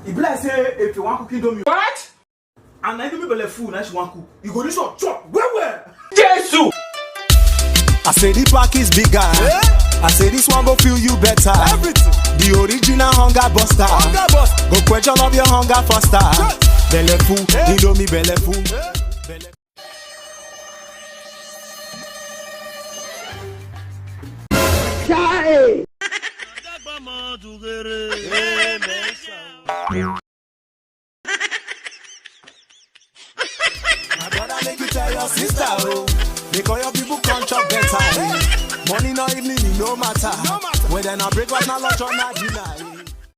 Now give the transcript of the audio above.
If I say if you want cooking do me. What? And I do me belle food, now she want cook. You go this one chop. Where? Jesus! I say the pack is bigger. Yeah. I say this one go feel you better. Everything. The original hunger buster. Hunger bust. Go quench all of your hunger faster. Belle fou, you know me belle fou. My brother make you tell your sister, oh. Make all your people come chop better. Money no evening, no matter. Whether I break what na lunch or na dinner.